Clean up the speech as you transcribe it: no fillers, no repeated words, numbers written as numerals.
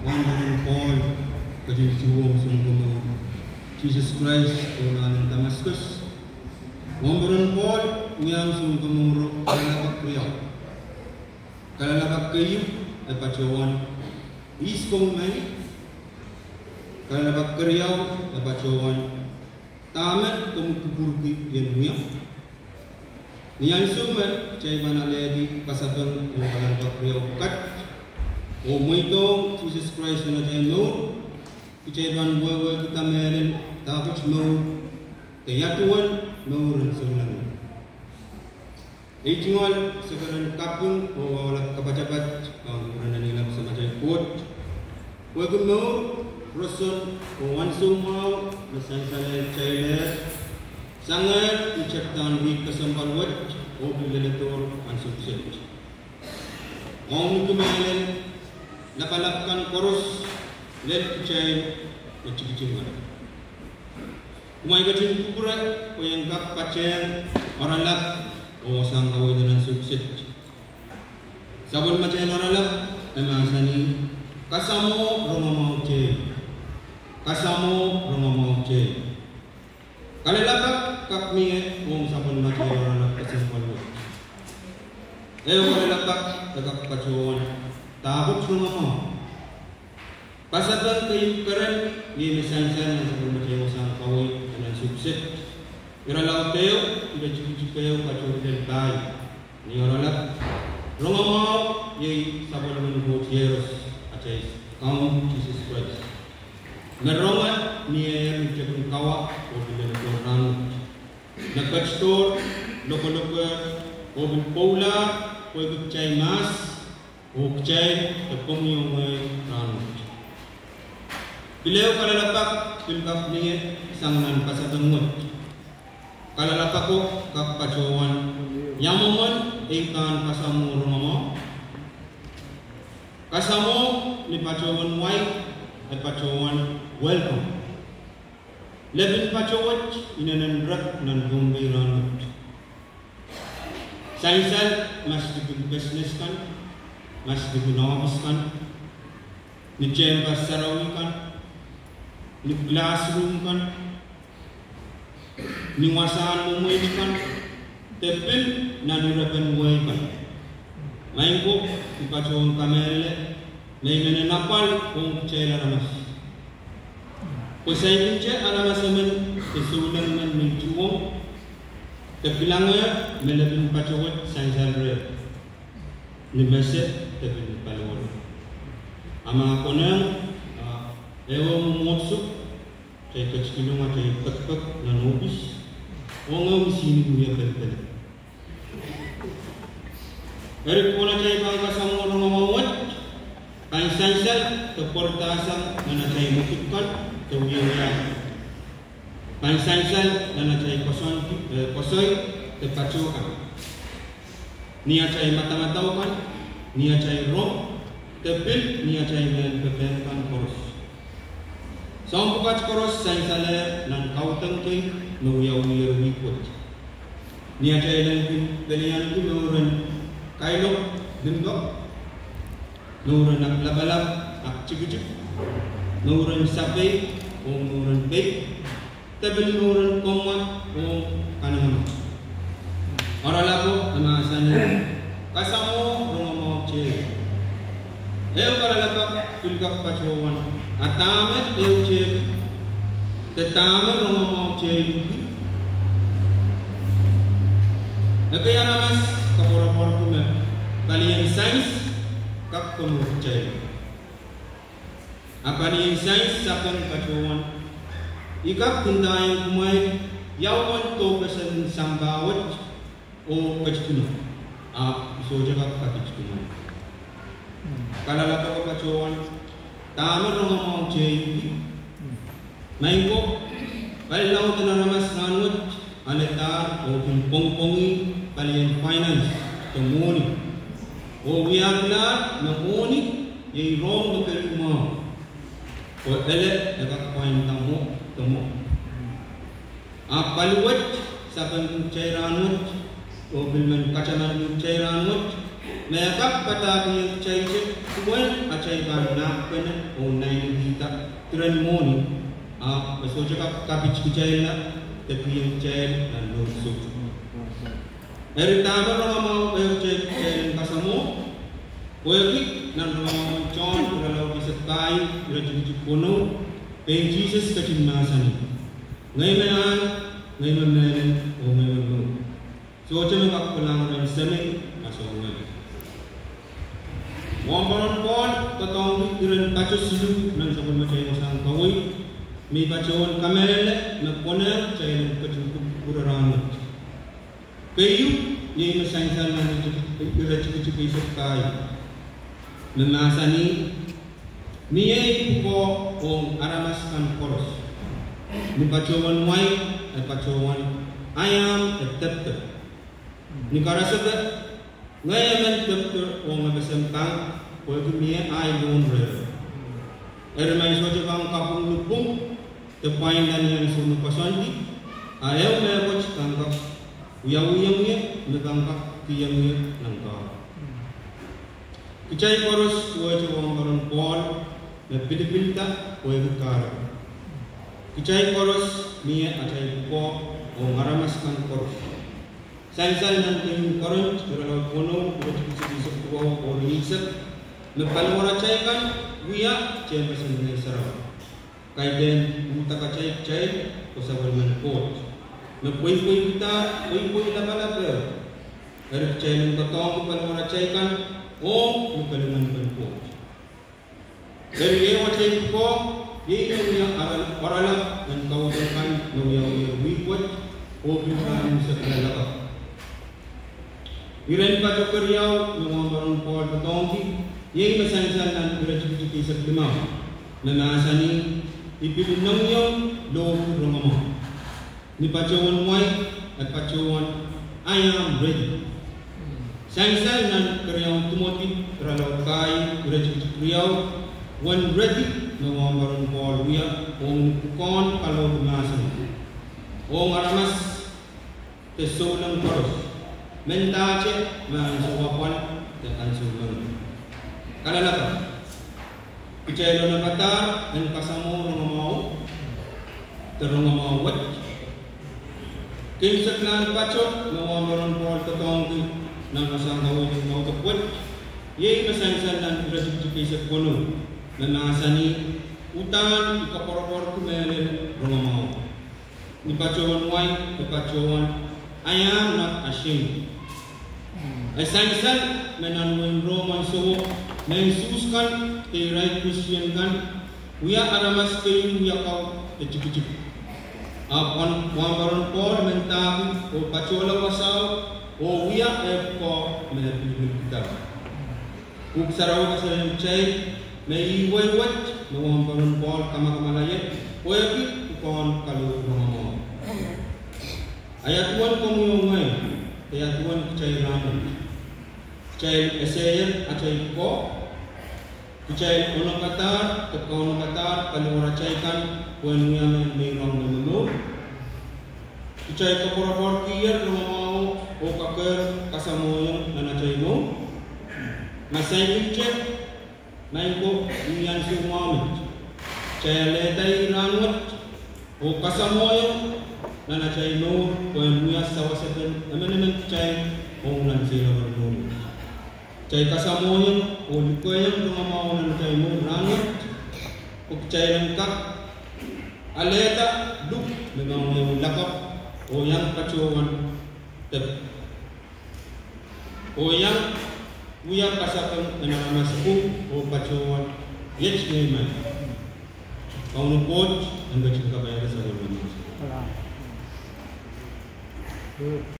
wandering Paul kajituong sungguh Jesus Christ orang Damaskus wandering Paul uyang sungguh kalalapak kriyaw kalalapak kayu ay pacawan iskong may kalalapak kriyaw ay pacawan tamat kumukuburki yan uyang niyan sumber chay manaledi kasabang yung kalalapak kriyaw kat o muito Jesus Christ na tayo no kicayban buhay kita meron tapos no tayatuan no rin sa ulan itingal sekarang kapung o wala kapacapat ang urana nila sa macay kot wag no roson o wansumaw nasansalay chayler sangat diciptakan di kesempat o bilalator ang sukses ang kumain napalapkan koros lel kucay kecil-kecil umay kacin kubra o yang kap pacen orang lap o sang kaway dengan sukses sabon macam orang lap emasani kasamo romamau ce kasamo romamau ce kalalapak kap miye o sabon macam orang lap kesempat kalalapak tagap pacuan tabuk rumah pasaban kayu keren di misalnya yang sebelum macam sang kawai dengan sukses iralau teo tidak cukup teo kacau dan baik ni orang lah rumah mau ye sabun menunggu Yesus acai kaum Jesus Christ merongga ni yang menjadi kawak orang orang nak store loko-loko orang pola orang cai mas Ukcay tepung yung rano. Bilaw kalalapak pilkap niya isang nan pasatangot. Kalalapak ko kapacawan yamuman ikan kasamu rumamo. Kasamu ni pacawan white at pacawan welcome. Lebih pacawan inanan rat nan Bombay rano. Sainsan mas business kan. Mas digunawas kan, ni chamber sarawi kan, ni classroom kan, ni wasahan umuwi kan, tepil na nirapan umuwi kan. Main ko, ipachong kamele, may nanapal kung chela ramas. Kusay kinche aramas naman, isulang man may tuwong, tepilang nga, malabing pachawat sansal rin. Ni meset tapi paluan. Ama konang ewa mumusuk cai kecilung cai pek na nobis. Onga misini dunia pel. Erik pona cai bangka sang orang mawat. Kain sansal keportasan mana cai mutukkan kewiyan. Kain sansal mana cai kosoi tepacukan. Nia cai mata-matau kan, nia cai rom, tepil, nia cai melpepenkan koros. Sang bukat koros sain sale nan kau tengking nuyaw wikut. Nia cai lengkin belian tu nuren kailok dendok, nuren nak labalab ak cigicik, nuren sape, nuren bek, tepil nuren komat, kanang. Orang lalu nama kasamu rumah mau cek. Kalau lapak pilkap pacawan, atamet cek, tetamet rumah mau cek. Nakaya namas kapora-pora kuma kalian sains kap kamu cek. Apa ni sains sakan pacawan? Ikap tindayang kumay yawan to pesan sambawat. O kecikuno, soja kak kecikuno. Kalau lakukan kepacuan, tamer orang mau jadi, main ko, kalau laut tanah ramas nanut, aletar, o pongpongi, kalian finance, temuni, o wiaklar, namuni, yang rong berkelima, o elet, dekat poin temu. Paluat, saban cairanut. O bilman kacanan cairanut Mereka kata yang cai tuan acai bana pun online kita tuan moni besok cakap kapit cai lah tapi yang cai dan losuk. Hari tamat orang mau cai kasamo, wajib nan orang John kalau disertai berjujuk kuno, Jesus kecil masani. Ngai menan, so cuma aku pulang dari sini masuk ngai. Wambaran Paul tatong iran baca silu nan sabun macam yang sang kawai mi bacawan kamera nak kona cai kecil kurang. Kayu ni masangsan nan iran cukup isekai. Memasani niye ko ong aramaskan koros. Ni bacawan wai bacawan ayam tetap. Ni karasada ngayaman doktor ong mabasentang ko gumiya ay lumre. Ermay so jabang kapung lupung tepain dan yang sunu pasandi ayaw may coach tangkap uyang-uyang niya nagangkap kiyang niya ng tao. Kicay koros ko jabang maron Paul na Pilipinta ko kara. Kicay koros niya atay ko o ngaramaskan koros. Sainsan ng tingin karon kalau kuno bisa kuah o riset lepalwara cai kan guya cai masan ngai sarau kaiden muta ka cai ko sabal man pot na poi kita poi la dari cai ng katong palwara cai kan o mukalungan man pot dari ewa cai ko ye yang arala ng kawukan no yaw wikot o bilang sa kalaka. Iran baca Korea yang orang Paul bertongki, yang masang-masang dan berjujuk kisah lima, memasani ipilun yang loh rumah. Ni bacawan white, bacawan ayam ready. Sang-sang dan Korea tumotin terlalu kai berjujuk Korea, one ready yang orang Paul dia, orang kon kalau memasani, orang aramas tesolang koros. Mentace mansuwapan dan ansulang. Kalalaka. Kicaylo na batar ang kasamo ng mau terong mawat. Kinsa klan pachot ng maron Paul tatong ng kasang kawin ng mau kapwat. Yay masansan ng resipi sa kuno. Nanasani utan ikaporapor kumelen rong mau. Ni pachowan wai, ni pachowan ayam nak asyik. Asal-asal menanwin Roman so mensususkan terai Christian kan uya aramas kayu uya kau kecik-kecik. Apon wambaron Paul mentagi o pacola pasau o uya ko menapilih kita. Uk saraw kasal cai may iway-wat na wambaron Paul kama-kamalayat o yapi ukon kalu mo. Ayat tuan komuyongay ayat tuan kecai ramen. Kecai esayan acai ko kecai ono katar tekau ono katar kalau racaikan puan yang merong menulu kecai kapor-kapor kier rumah mau o kaker kasamoyong na acai mo masay kecek main ko niyan sumamit kecai letai rangot o kasamoyong na acai mo puan muyas sawasakan naman kecai o nan sila bernomo cai kasamoyong o likoyong rumah mau nan cai mo rangot o cai lengkap aleta duk memang yung lakap o yang pacuan tep o yang uyak kasakan nama sepuh o pacuan yech neman kau nukot ang gacing kabayar sa ulo.